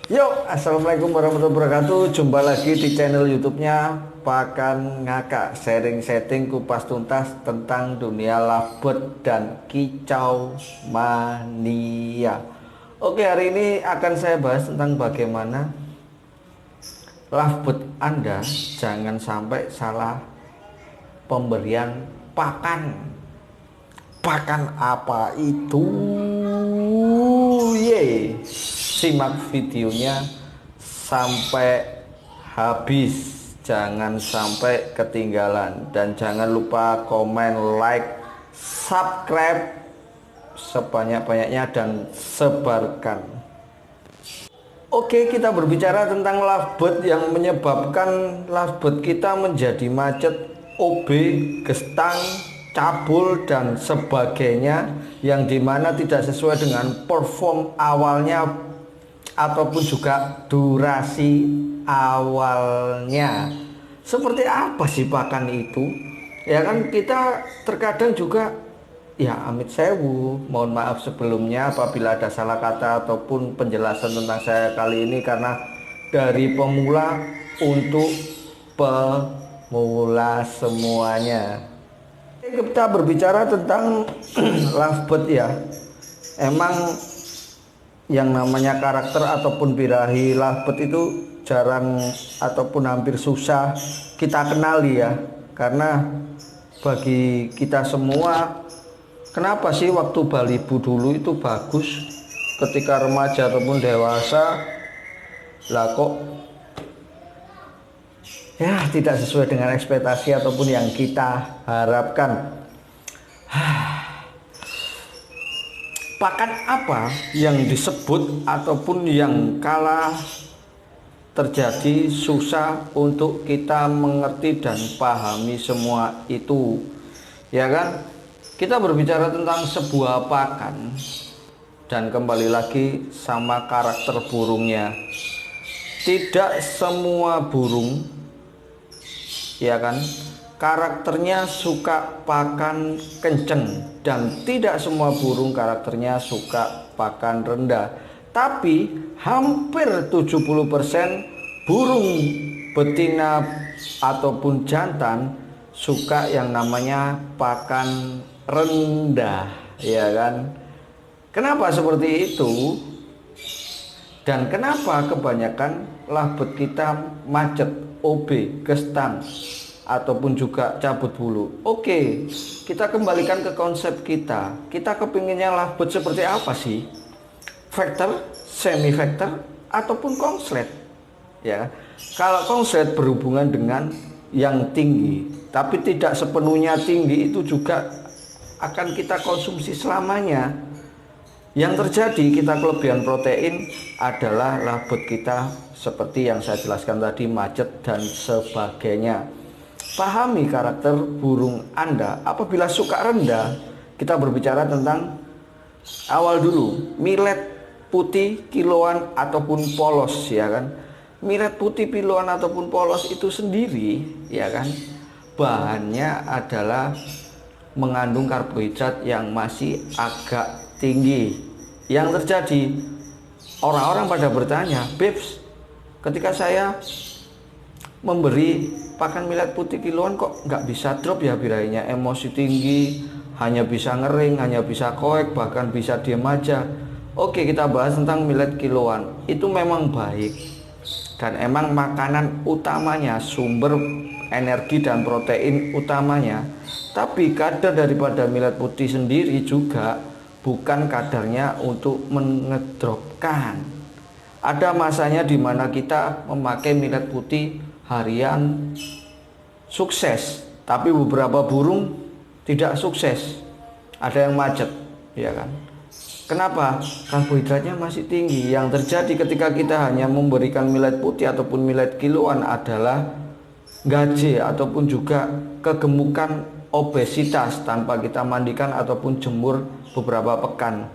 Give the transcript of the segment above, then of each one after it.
Yo, assalamualaikum warahmatullahi wabarakatuh. Jumpa lagi di channel YouTube-nya Pakan Ngakak, sharing setting kupas tuntas tentang dunia lovebird dan kicau mania. Oke, hari ini akan saya bahas tentang bagaimana lovebird Anda jangan sampai salah pemberian pakan. Pakan apa itu? Simak videonya sampai habis, jangan sampai ketinggalan, dan jangan lupa komen, like, subscribe sebanyak-banyaknya dan sebarkan. Oke, kita berbicara tentang lovebird yang menyebabkan lovebird kita menjadi macet, OB, gestang, cabul dan sebagainya, yang dimana tidak sesuai dengan perform awalnya ataupun juga durasi awalnya. Seperti apa sih pakan itu? Ya kan, kita terkadang juga, ya amit sewu, mohon maaf sebelumnya apabila ada salah kata ataupun penjelasan tentang saya kali ini, karena dari pemula untuk pemula semuanya. Kita berbicara tentang lovebird ya. Emang yang namanya karakter ataupun birahi lovebird itu jarang ataupun hampir susah kita kenali ya. Karena bagi kita semua, kenapa sih waktu balibu dulu itu bagus, ketika remaja ataupun dewasa lah kok ya tidak sesuai dengan ekspektasi ataupun yang kita harapkan. Pakan apa yang disebut ataupun yang kala terjadi susah untuk kita mengerti dan pahami semua itu, ya kan? Kita berbicara tentang sebuah pakan, dan kembali lagi sama karakter burungnya. Tidak semua burung, ya kan, karakternya suka pakan kenceng, dan tidak semua burung karakternya suka pakan rendah. Tapi hampir 70% burung betina ataupun jantan suka yang namanya pakan rendah, ya kan? Kenapa seperti itu? Dan kenapa kebanyakan lovebird kita macet, OB, gestang ataupun juga cabut bulu? Oke, kita kembalikan ke konsep kita. Kita kepinginnya lovebird seperti apa sih? Vector, semi vector, ataupun konslet? Ya, kalau konslet berhubungan dengan yang tinggi, tapi tidak sepenuhnya tinggi itu juga akan kita konsumsi selamanya. Yang terjadi, kita kelebihan protein adalah lovebird kita seperti yang saya jelaskan tadi, macet dan sebagainya. Pahami karakter burung Anda. Apabila suka rendah, kita berbicara tentang awal dulu, millet putih kiloan ataupun polos, ya kan? Millet putih kiloan ataupun polos itu sendiri, ya kan, bahannya adalah mengandung karbohidrat yang masih agak tinggi. Yang terjadi, orang-orang pada bertanya, "Babes, ketika saya memberi pakan millet putih kiloan kok nggak bisa drop ya birahinya, emosi tinggi, hanya bisa ngering, hanya bisa koek, bahkan bisa diem aja." Oke, kita bahas tentang millet kiloan. Itu memang baik, dan emang makanan utamanya, sumber energi dan protein utamanya. Tapi kadar daripada millet putih sendiri juga bukan kadarnya untuk mengedropkan. Ada masanya di mana kita memakai millet putih harian sukses, tapi beberapa burung tidak sukses, ada yang macet, ya kan? Kenapa? Karbohidratnya masih tinggi. Yang terjadi ketika kita hanya memberikan millet putih ataupun millet kiloan adalah gaje ataupun juga kegemukan, obesitas tanpa kita mandikan ataupun jemur beberapa pekan.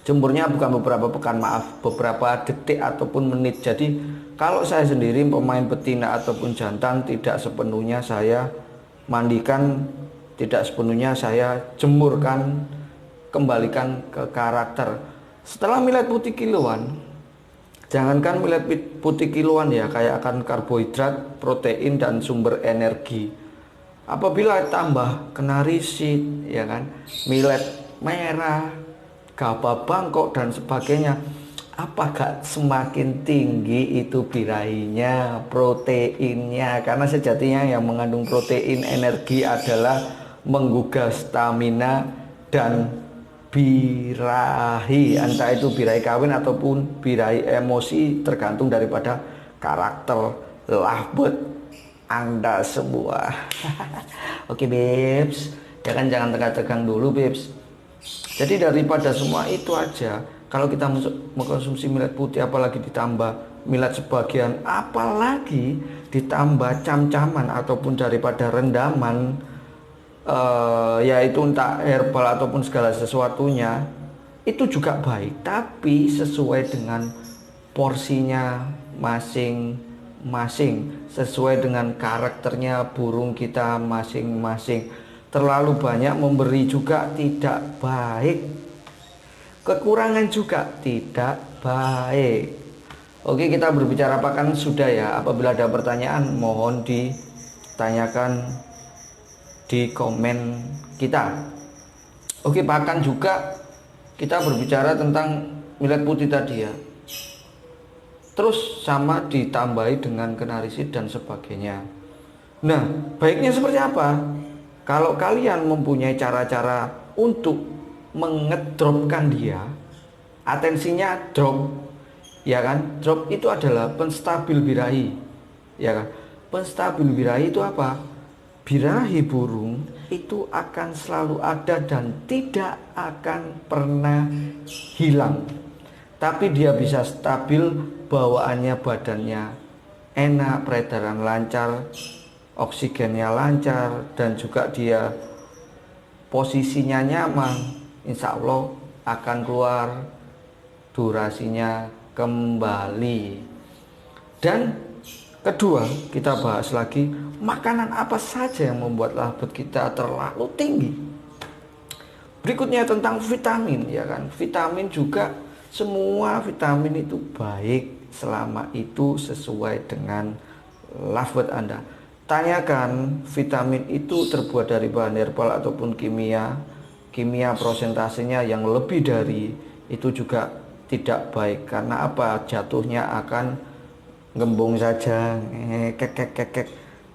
Jemurnya bukan beberapa pekan, maaf, beberapa detik ataupun menit. Jadi kalau saya sendiri pemain betina ataupun jantan, tidak sepenuhnya saya mandikan, tidak sepenuhnya saya jemurkan, kembalikan ke karakter. Setelah millet putih kiloan, Jangankan millet putih kiloan ya, kayak akan karbohidrat, protein dan sumber energi. Apabila tambah kenari seed ya kan, millet merah, gabah bangkok dan sebagainya, apakah semakin tinggi itu birahinya, proteinnya? Karena sejatinya yang mengandung protein energi adalah menggugah stamina dan birahi, entah itu birahi kawin ataupun birahi emosi, tergantung daripada karakter lovebird Anda semua. Oke babes, ya kan, jangan tegang-tegang dulu babes. Jadi daripada semua itu aja, kalau kita mengkonsumsi millet putih apalagi ditambah millet sebagian, apalagi ditambah cam-caman ataupun daripada rendaman, yaitu entah herbal ataupun segala sesuatunya, itu juga baik, tapi sesuai dengan porsinya masing-masing, sesuai dengan karakternya burung kita masing-masing. Terlalu banyak memberi juga tidak baik, kekurangan juga tidak baik. Oke, kita berbicara pakan sudah ya. Apabila ada pertanyaan mohon ditanyakan di komen kita. Oke, pakan juga kita berbicara tentang millet putih tadi ya. Terus sama ditambahi dengan kenari seed dan sebagainya. Nah, baiknya seperti apa? Kalau kalian mempunyai cara-cara untuk mengedropkan dia, atensinya drop, ya kan? Drop itu adalah penstabil birahi, ya kan? Penstabil birahi itu apa? Birahi burung itu akan selalu ada dan tidak akan pernah hilang. Tapi dia bisa stabil, bawaannya, badannya enak, peredaran lancar, oksigennya lancar, dan juga dia posisinya nyaman. Insya Allah akan keluar durasinya kembali. Dan kedua, kita bahas lagi makanan apa saja yang membuat labet kita terlalu tinggi. Berikutnya tentang vitamin, ya kan. Vitamin juga, semua vitamin itu baik selama itu sesuai dengan labet Anda. Tanyakan vitamin itu terbuat dari bahan herbal ataupun kimia. Kimia prosentasenya yang lebih dari itu juga tidak baik. Karena apa? Jatuhnya akan gembung saja,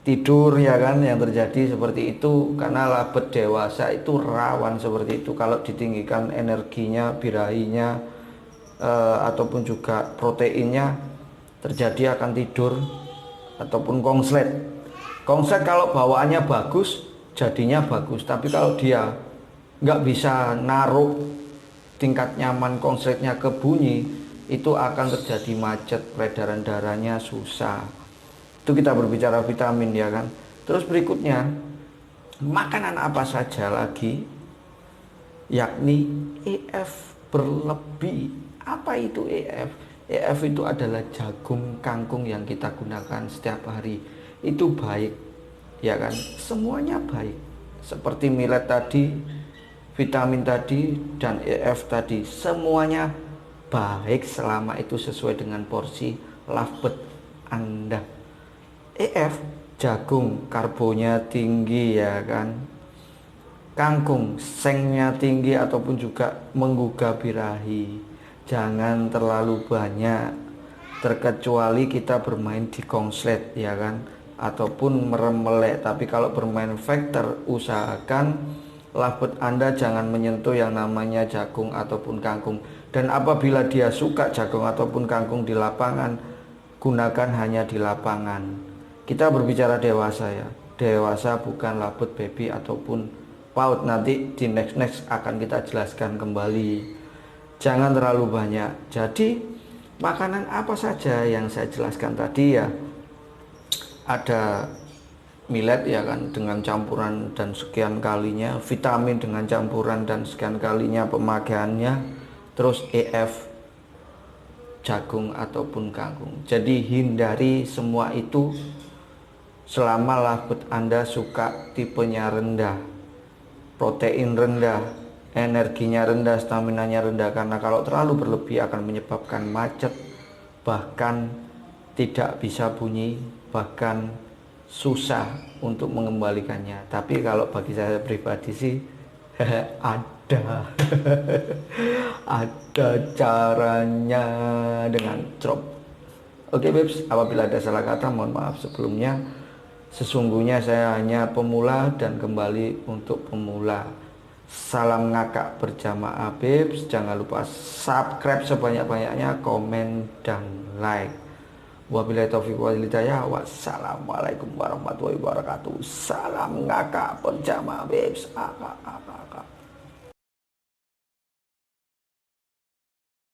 tidur, ya kan, yang terjadi seperti itu. Karena labet dewasa itu rawan seperti itu. Kalau ditinggikan energinya, birahinya, ataupun juga proteinnya, terjadi akan tidur ataupun konslet. Konslet kalau bawaannya bagus, jadinya bagus. Tapi kalau dia nggak bisa naruh tingkat nyaman konsletnya ke bunyi, itu akan terjadi macet, peredaran darahnya susah. Itu kita berbicara vitamin, ya kan. Terus berikutnya, makanan apa saja lagi, yakni EF berlebih. Apa itu EF? EF itu adalah jagung, kangkung yang kita gunakan setiap hari. Itu baik, ya kan. Semuanya baik. Seperti millet tadi, vitamin tadi, dan EF tadi, semuanya baik selama itu sesuai dengan porsi labet Anda. EF, jagung, karbonya tinggi, ya kan. Kangkung, sengnya tinggi ataupun juga menggugah birahi. Jangan terlalu banyak, terkecuali kita bermain di konslet, ya kan, ataupun meremelek. Tapi kalau bermain vektor, usahakan labet Anda jangan menyentuh yang namanya jagung ataupun kangkung. Dan apabila dia suka jagung ataupun kangkung di lapangan, gunakan hanya di lapangan. Kita berbicara dewasa ya, dewasa bukan labet baby ataupun PAUD. Nanti di next akan kita jelaskan kembali. Jangan terlalu banyak. Jadi makanan apa saja yang saya jelaskan tadi ya, ada millet, ya kan, dengan campuran dan sekian kalinya, vitamin dengan campuran dan sekian kalinya pemakaiannya, terus EF, jagung ataupun kangkung. Jadi hindari semua itu selama labet Anda suka tipenya rendah, protein rendah, energinya rendah, staminanya rendah. Karena kalau terlalu berlebih akan menyebabkan macet, bahkan tidak bisa bunyi, bahkan susah untuk mengembalikannya. Tapi kalau bagi saya pribadi sih ada ada caranya dengan drop. Oke Babes, apabila ada salah kata mohon maaf sebelumnya. Sesungguhnya saya hanya pemula dan kembali untuk pemula. Salam ngakak berjamaah Babes. Jangan lupa subscribe sebanyak-banyaknya, komen dan like. Wabillahi taufiq wal hidayah. Wassalamualaikum warahmatullahi wabarakatuh. Salam ngakak berjamaah Babes.